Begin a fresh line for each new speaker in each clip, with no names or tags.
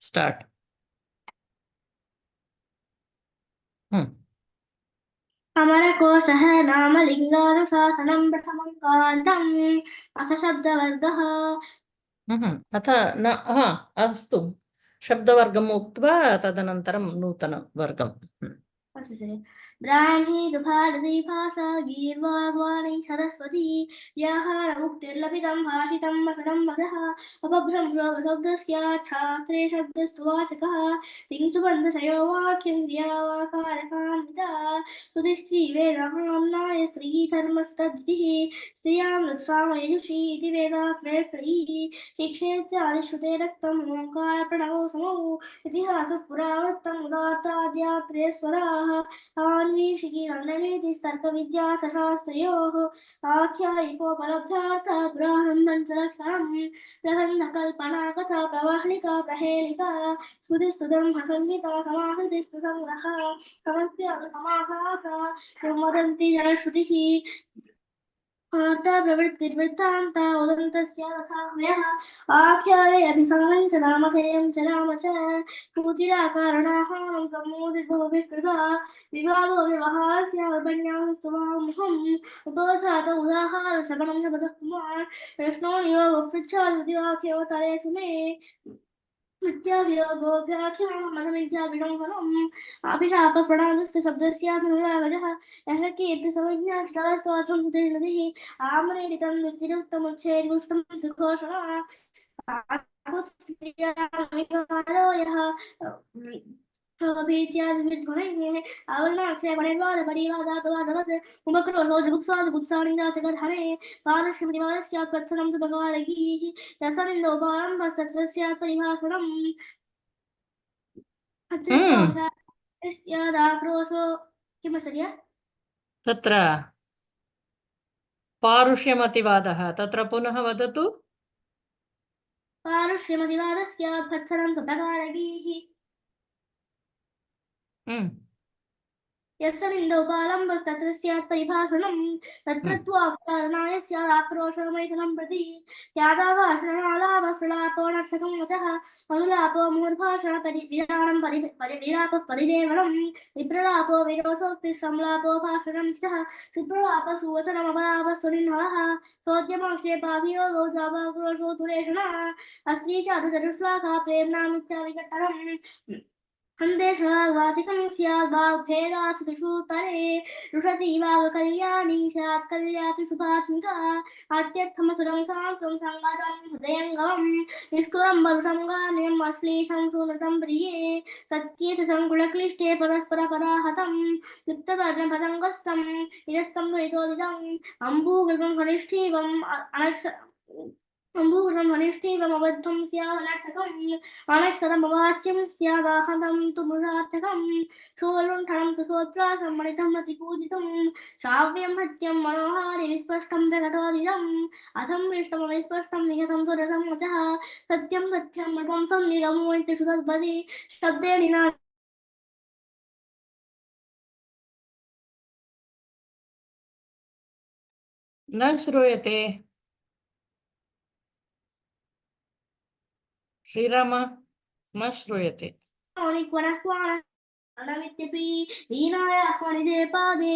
Start.
अमरकोशः नाम लिङ्गानुशासनं प्रथमं काण्डम् अथ शब्दवर्गः।
अथ न अस्तु, शब्दवर्गम् उक्त्वा तदनन्तरं नूतनवर्गम्।
ब्राह्मी दुभारती भाषा गीर्वाग्वाणी सरस्वती व्याहारमुक्तिर्लपितं भाषितं वसनं वचः अपभ्रंशब्दस्यात् शास्त्रे शब्दस्तु वाचकः तिङ्सुबन्धशयो वाक्यं क्रियावाकारकान्विता श्रुतिस्त्रीवेदाम्नाय स्त्रीधर्मस्तद्विधिः स्त्रियां ऋक्सामयजुषी इति वेदास्त्रे स्त्रीः शिक्षेत्यादिश्रुते रक्तम् ओङ्कारप्रणवो समौ इतिहासः पुरावृत्तम् उदात्ताद्यात्रे स्वराः अन्वीक्षिकी रणनीतिस्तर्कविद्याशास्त्रयोः आख्यायिकोपलब्धार्थः पुराणं लक्षणम् प्रबन्धकल्पना कथा प्रवाहलिका प्रहेलिका स्मृतिस्तुतं संहिता समाहृतिस्तु संग्रहः समस्य समासाः वदन्ति जनश्रुतिः प्रवृत्तिर्वृत्तान्ता उदन्तस्य तथा भयः आख्याये अभिसरणं च नामधेयं च नाम च कुचिराकारणाहारं सम्मोदितोऽभिकृता विवादो व्यवहारस्य विपन्यासस्तु मामुहम् उपोधात उदाहारश्रवणं शब्दः कुमार प्रश्नो नियोगो पृच्छादि वाक्योत्तरे सुमे मिथ्याभियोगोऽभ्याख्यानमनमिथ्याभिडम्बनम् अभिशापप्रणादस्तु शब्दस्यानुरागजः यः कीर्तिसमज्ञास्तवस्त्वात्रं सुतिर्नदिः आम्रेडितं दुस्तिरुक्तमुच्छेद्गुष्टं सुघोषणा यः आवरणाक्षयपणिर्वादपरिवादापवादवत् उपक्रोशो जुगुप्साजुगुप्सानिन्दाचगर्हणे पारश्यमितिवादस्यात् कत्सनं सुभगारगीः रसनिन्दोपारम्भस्तत्र स्यात् परिभाषणम् अत्रिस्यादाक्रोशो किमसर्य
तत्र पारुष्यमतिवादः तत्र पुनः वदतु।
पारुष्यमतिवादस्यात् भर्त्सनं सुभगारगीः यत्सनिन्दोपालम्बस्तत्र स्यात् परिभाषणम् तत्र त्वाकारणाय स्यादाक्रोशमैथुनं प्रति यादाभाषणालाभप्रलापो नर्सकं वचः अनुलापो मूर्भाषण विराणं परिविलापः परिदेवनं विप्रलापो विरोधोक्तिः संलापो भाषणं सः सुप्रलापसुवचनमपलापस्तु निह्नवः सोद्यमाक्षेपाभियोगो जावाक्रोशो दुरेषणः अस्त्री चारुतरुश्लाघा प्रेम्णामित्याविकटनम् अन्वेषवाचिकं स्यात् वाग्भेदात् त्रिषूतरे रुषति वागकल्याणी स्यात् कल्याति शुभात्मिका आद्यर्थमसुरं शान्तं सङ्गतं हृदयङ्गमं निष्ठुरं बलुषं गाम्यम् अश्लीषं सुनृतं प्रिये सत्येतसङ्कुलक्लिष्टे परस्परपदाहतं युक्तवर्णपतङ्गस्थम् इरस्तं त्वरितोदितम् अम्बूगल्पं घनिष्ठीवम् अम्बूगं घनिष्ठीवमबद्धं स्यादनर्थकम् अनक्षरमवाच्यं स्यादाहतं तु मृषार्थकं सोलुण्ठनं तु सोत्प्रासं मणितं प्रतिपूजितं श्राव्यं हत्यं मनोहारि विस्पष्टं प्रकटोदितम् अथं मृष्टमविस्पष्टं निहतं सुरतं वचः सत्यं सत्यं मृतं संनिगमो इत्येषु तद्वदि शब्देन
न श्रूयते। श्रीराम न श्रूयते।
अनमित्यपि वीणायाह्वनिदे पादे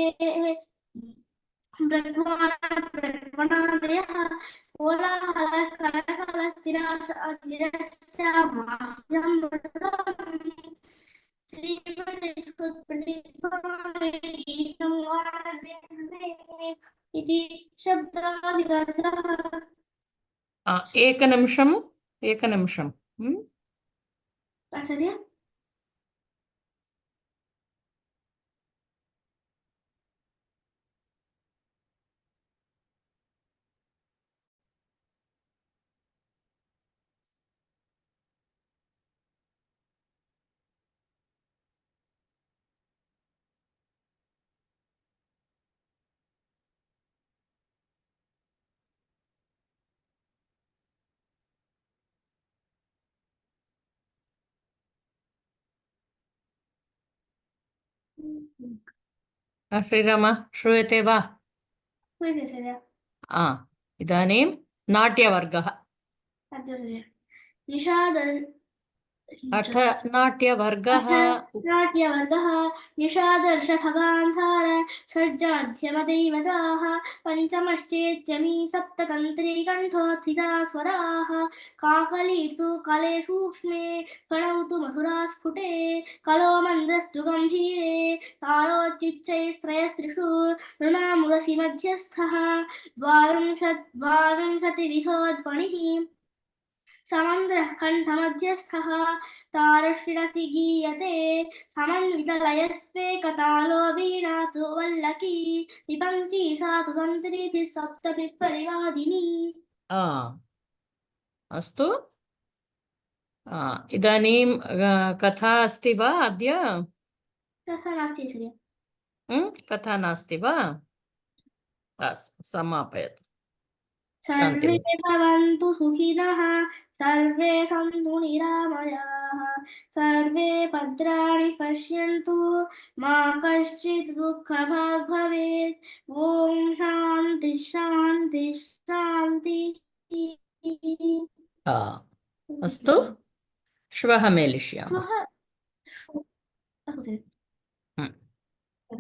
प्रध्वानप्रध्वनादयः इति शब्दादिवर्गः।
एकनिमिषम्
आचार्य
श्रीराम श्रूयते वा? इदानीं नाट्यवर्गः। अथ नाट्यवर्गः
अथ नाट्यवर्गः निषादर्शभगान्धार षड्जमध्यमदैवताः पञ्चमश्चेत्यमी सप्ततन्त्री कण्ठोत्थिता स्वराः काकली तु कले सूक्ष्मे फणौ तु मधुरा स्फुटे कलो मन्दस्तु गम्भीरे तालोत्युच्चैस्त्रयस्त्रिषु नृणामुरसि मध्यस्थः द्वाविंशतिविधो ध्वनिः समन्द्रः कण्ठमध्यस्थः तारशिरसि गीयते समन्वितलयस्त्वेकतालो वीणा तु वल्लकी विपङ्क्ति सा तु तन्त्रीभिः सप्तभिः परिवादिनी
अस्तु इदानीं कथा अस्ति वा अद्य
तथा नास्ति आचार्य
कथा नास्ति वा समापयतु
सर्वे भवन्तु सुखिनः सर्वे सन्तु निरामयाः सर्वे भद्राणि पश्यन्तु मा कश्चित् दुःखभाग् भवेत् ॐ शान्ति शान्ति शान्ति
अस्तु श्वः मेलिष्यामः
श्वः